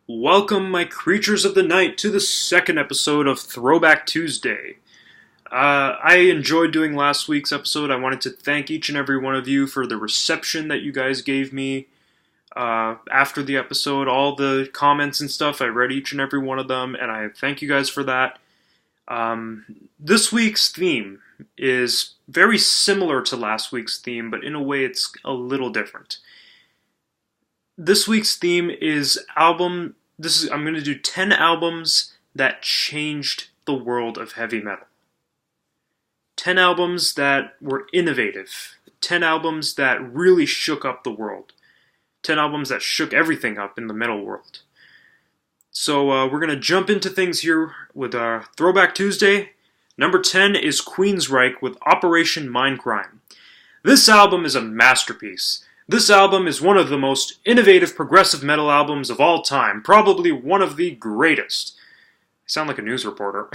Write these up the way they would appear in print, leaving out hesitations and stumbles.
Welcome, my creatures of the night, to the second episode of Throwback Tuesday. I enjoyed doing last week's episode. I wanted to thank each and every one of you for the reception that you guys gave me after the episode. All the comments and stuff, I read each and every one of them, and I thank you guys for that. This week's theme is very similar to last week's theme, but in a way it's a little different. This week's theme is I'm going to do 10 albums that changed the world of heavy metal. 10 albums that were innovative. 10 albums that really shook up the world. 10 albums that shook everything up in the metal world. So we're going to jump into things here with Throwback Tuesday. Number 10 is Queensryche with Operation Mindcrime. This album is a masterpiece. This album is one of the most innovative progressive metal albums of all time, probably one of the greatest. I sound like a news reporter.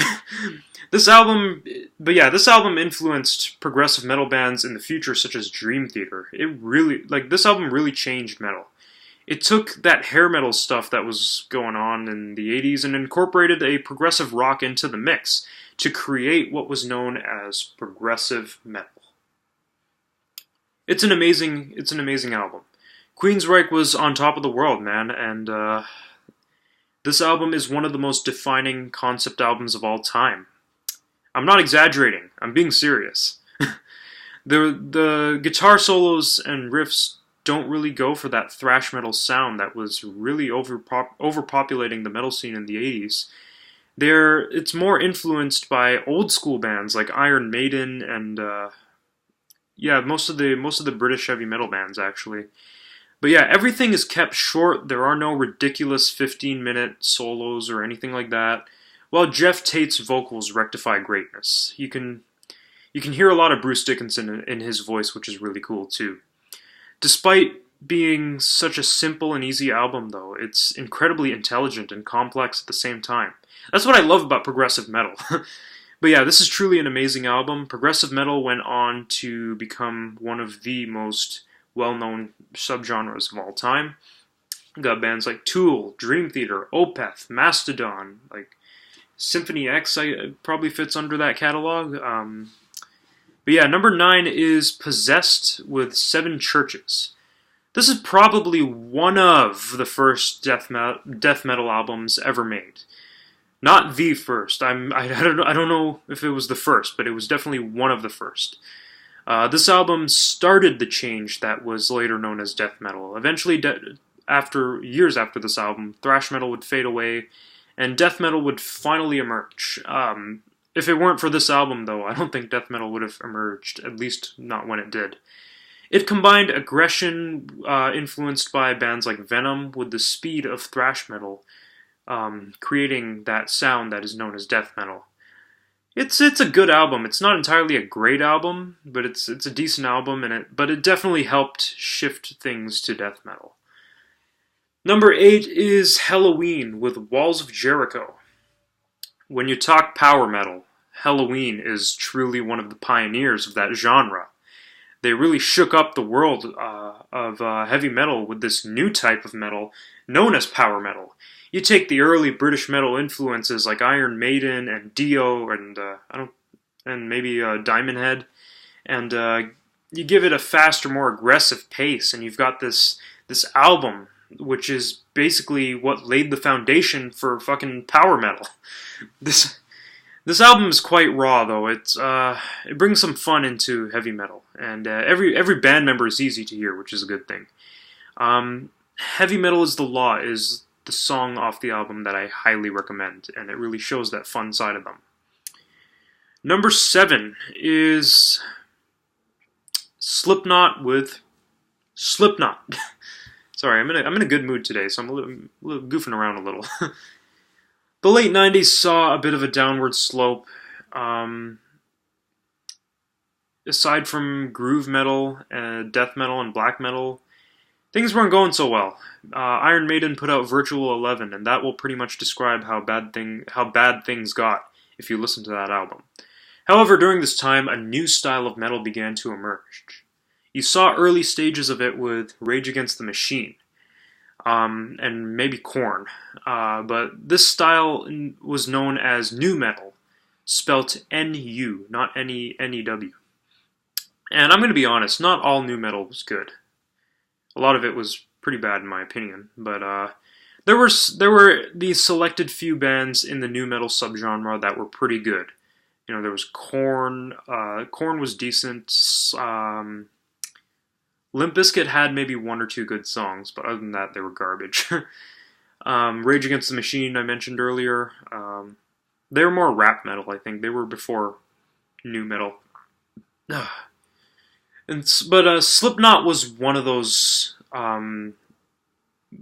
This album influenced progressive metal bands in the future such as Dream Theater. This album really changed metal. It took that hair metal stuff that was going on in the 80s and incorporated a progressive rock into the mix to create what was known as progressive metal. It's an amazing album. Queensryche was on top of the world, man, and this album is one of the most defining concept albums of all time. I'm not exaggerating. I'm being serious. The guitar solos and riffs don't really go for that thrash metal sound that was really overpopulating the metal scene in the 80s. It's more influenced by old school bands like Iron Maiden and most of the British heavy metal bands, actually. But yeah, everything is kept short. There are no ridiculous 15-minute solos or anything like that. While Jeff Tate's vocals rectify greatness. You can hear a lot of Bruce Dickinson in his voice, which is really cool too. Despite being such a simple and easy album, though, it's incredibly intelligent and complex at the same time. That's what I love about progressive metal. But yeah, this is truly an amazing album. Progressive metal went on to become one of the most well-known subgenres of all time. You got bands like Tool, Dream Theater, Opeth, Mastodon, like Symphony X probably fits under that catalog. But yeah, number 9 is Possessed with Seven Churches. This is probably one of the first death metal albums ever made. Not the first. I don't know if it was the first, but it was definitely one of the first. This album started the change that was later known as death metal. Eventually, years after this album, thrash metal would fade away, and death metal would finally emerge. If it weren't for this album, though, I don't think death metal would have emerged, at least not when it did. It combined aggression influenced by bands like Venom with the speed of thrash metal, creating that sound that is known as death metal. It's a good album. It's not entirely a great album, but it's a decent album, but it definitely helped shift things to death metal. Number 8 is Helloween with Walls of Jericho. When you talk power metal, Helloween is truly one of the pioneers of that genre. They really shook up the world of heavy metal with this new type of metal known as power metal. You take the early British metal influences like Iron Maiden and Dio and maybe Diamond Head, and you give it a faster, more aggressive pace, and you've got this album which is basically what laid the foundation for fucking power metal. This album is quite raw, though. It brings some fun into heavy metal, and every band member is easy to hear, which is a good thing. Heavy Metal is the Law is the song off the album that I highly recommend, and it really shows that fun side of them. Number 7 is Slipknot with Slipknot. Sorry, I'm in a good mood today, so I'm a little goofing around a little. The late 90s saw a bit of a downward slope. Aside from groove metal, death metal, and black metal, things weren't going so well. Iron Maiden put out Virtual 11, and that will pretty much describe how bad things got if you listen to that album. However, during this time, a new style of metal began to emerge. You saw early stages of it with Rage Against the Machine. and maybe Korn. But this style was known as nu metal, spelt N-U, not N-E-W. And I'm going to be honest, not all nu metal was good. A lot of it was pretty bad in my opinion, but there were these selected few bands in the nu metal subgenre that were pretty good. You know, there was Korn. Korn was decent. Limp Bizkit had maybe one or two good songs, but other than that, they were garbage. Rage Against the Machine, I mentioned earlier. They were more rap metal, I think. They were before nu metal. But Slipknot was one of those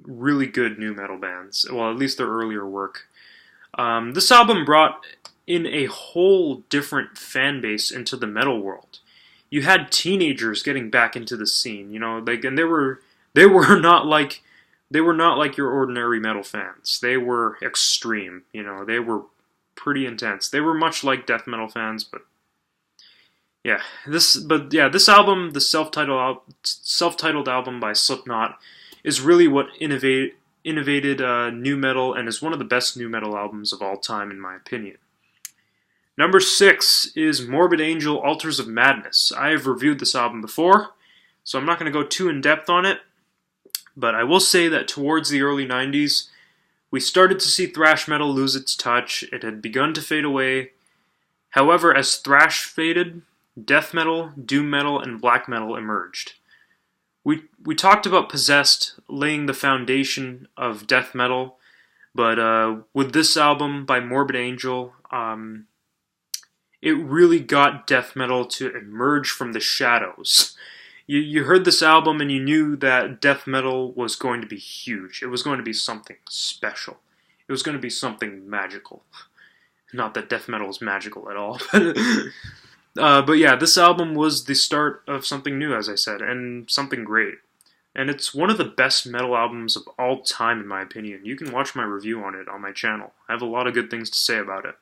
really good nu metal bands. Well, at least their earlier work. This album brought in a whole different fan base into the metal world. You had teenagers getting back into the scene, you know, like, and they were not like your ordinary metal fans. They were extreme, you know. They were pretty intense. They were much like death metal fans, but this album, the self-titled album by Slipknot, is really what innovated nu metal and is one of the best nu metal albums of all time, in my opinion. Number 6 is Morbid Angel, Altars of Madness. I have reviewed this album before, so I'm not going to go too in-depth on it, but I will say that towards the early 90s, we started to see thrash metal lose its touch. It had begun to fade away. However, as thrash faded, death metal, doom metal, and black metal emerged. We talked about Possessed laying the foundation of death metal, but with this album by Morbid Angel, it really got death metal to emerge from the shadows. You heard this album and you knew that death metal was going to be huge. It was going to be something special. It was going to be something magical. Not that death metal is magical at all. But yeah, this album was the start of something new, as I said, and something great. And it's one of the best metal albums of all time, in my opinion. You can watch my review on it on my channel. I have a lot of good things to say about it.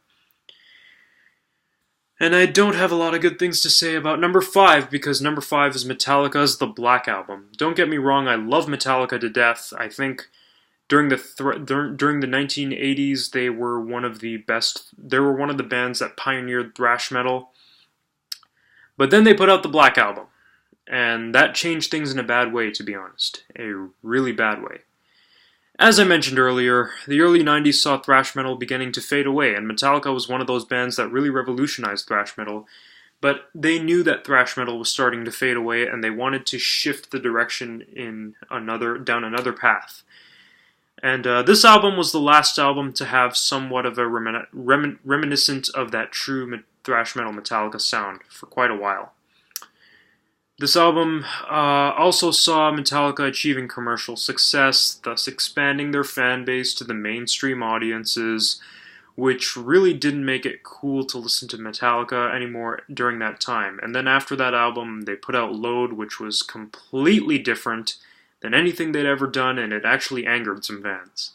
And I don't have a lot of good things to say about number 5, because number 5 is Metallica's The Black Album. Don't get me wrong, I love Metallica to death. I think during the 1980s, they were one of the best. They were one of the bands that pioneered thrash metal. But then they put out The Black Album, and that changed things in a bad way, to be honest. A really bad way. As I mentioned earlier, the early 90s saw thrash metal beginning to fade away, and Metallica was one of those bands that really revolutionized thrash metal, but they knew that thrash metal was starting to fade away, and they wanted to shift the direction down another path. And this album was the last album to have somewhat of a reminiscent of that true thrash metal Metallica sound for quite a while. This album also saw Metallica achieving commercial success, thus expanding their fan base to the mainstream audiences, which really didn't make it cool to listen to Metallica anymore during that time. And then after that album, they put out Load, which was completely different than anything they'd ever done, and it actually angered some fans.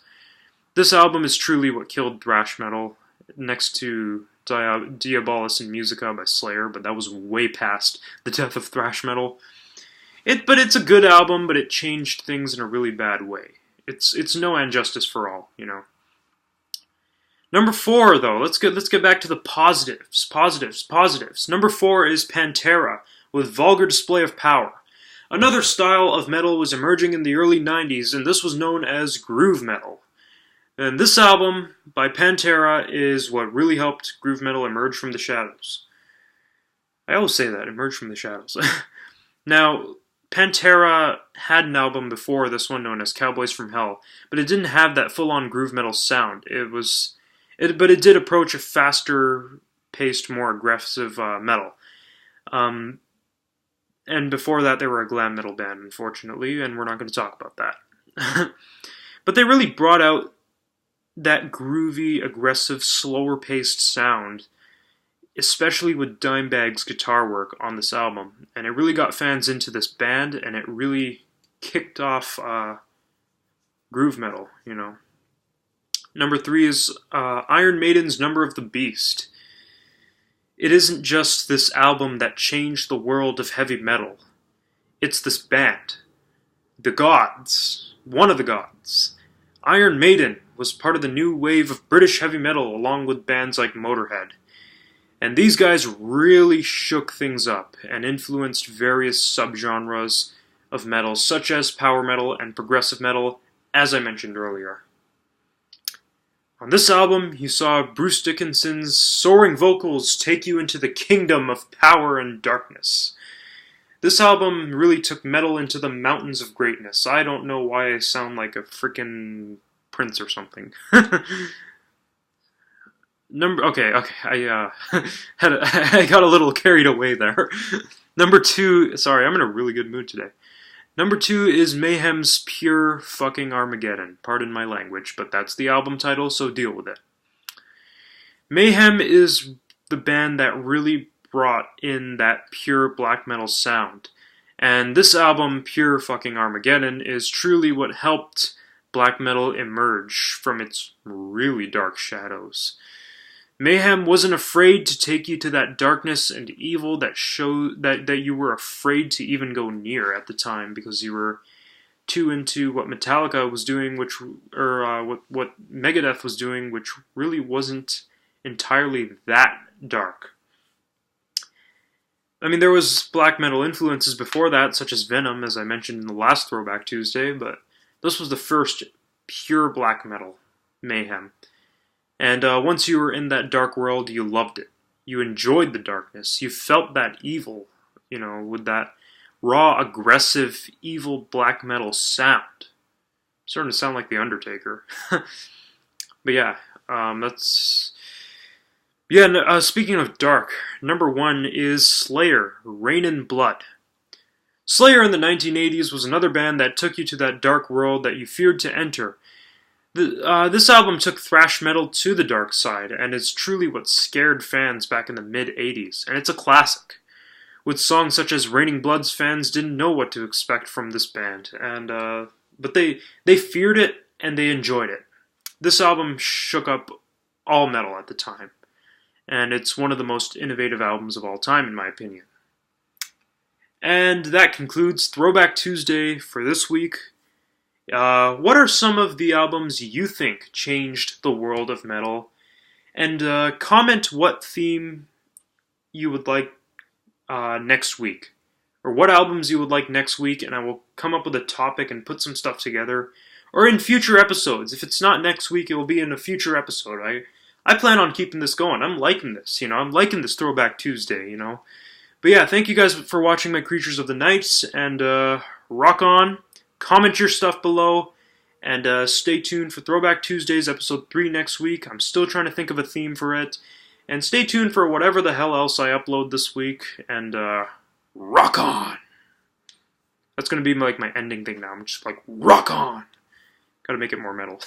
This album is truly what killed thrash metal, next to Diabolus and Musica by Slayer, but that was way past the death of thrash metal. But it's a good album, but it changed things in a really bad way. It's no And Justice for All, you know. Number 4, though, let's get back to the positives. Number 4 is Pantera with Vulgar Display of Power. Another style of metal was emerging in the early 90s, and this was known as groove metal. And this album by Pantera is what really helped groove metal emerge from the shadows. I always say that, emerge from the shadows. Now, Pantera had an album before this one known as Cowboys from Hell, but it didn't have that full-on groove metal sound. But it did approach a faster-paced, more aggressive metal. And before that, they were a glam metal band, unfortunately, and we're not going to talk about that. But they really brought out that groovy, aggressive, slower-paced sound, especially with Dimebag's guitar work on this album. And it really got fans into this band, and it really kicked off groove metal, you know. Number 3 is Iron Maiden's Number of the Beast. It isn't just this album that changed the world of heavy metal. It's this band. The gods, one of the gods. Iron Maiden was part of the new wave of British heavy metal along with bands like Motorhead. And these guys really shook things up and influenced various subgenres of metal, such as power metal and progressive metal, as I mentioned earlier. On this album, you saw Bruce Dickinson's soaring vocals take you into the kingdom of power and darkness. This album really took metal into the mountains of greatness. I don't know why I sound like a freaking prince or something. I I got a little carried away there. Number 2, sorry, I'm in a really good mood today. Number 2 is Mayhem's Pure Fucking Armageddon. Pardon my language, but that's the album title, so deal with it. Mayhem is the band that really brought in that pure black metal sound. And this album, Pure Fucking Armageddon, is truly what helped black metal emerge from its really dark shadows. Mayhem wasn't afraid to take you to that darkness and evil that you were afraid to even go near at the time because you were too into what Metallica was doing, what Megadeth was doing, which really wasn't entirely that dark. I mean, there was black metal influences before that, such as Venom, as I mentioned in the last Throwback Tuesday, but this was the first pure black metal, Mayhem. And once you were in that dark world, you loved it. You enjoyed the darkness. You felt that evil, with that raw, aggressive, evil black metal sound. Starting to sound like The Undertaker. But yeah, that's... Yeah, speaking of dark, number 1 is Slayer, Rain and Blood. Slayer in the 1980s was another band that took you to that dark world that you feared to enter. This album took thrash metal to the dark side, and it's truly what scared fans back in the mid-80s, and it's a classic. With songs such as Raining Blood's fans didn't know what to expect from this band, but they feared it, and they enjoyed it. This album shook up all metal at the time, and it's one of the most innovative albums of all time, in my opinion. And that concludes Throwback Tuesday for this week. What are some of the albums you think changed the world of metal? And comment what theme you would like next week. Or what albums you would like next week, and I will come up with a topic and put some stuff together. Or in future episodes. If it's not next week, it will be in a future episode. I plan on keeping this going. I'm liking this, I'm liking this Throwback Tuesday, But yeah, thank you guys for watching my Creatures of the Nights, and rock on. Comment your stuff below, and stay tuned for Throwback Tuesdays episode 3 next week. I'm still trying to think of a theme for it. And stay tuned for whatever the hell else I upload this week, and rock on! That's going to be like my ending thing now. I'm just like, rock on! Gotta make it more metal.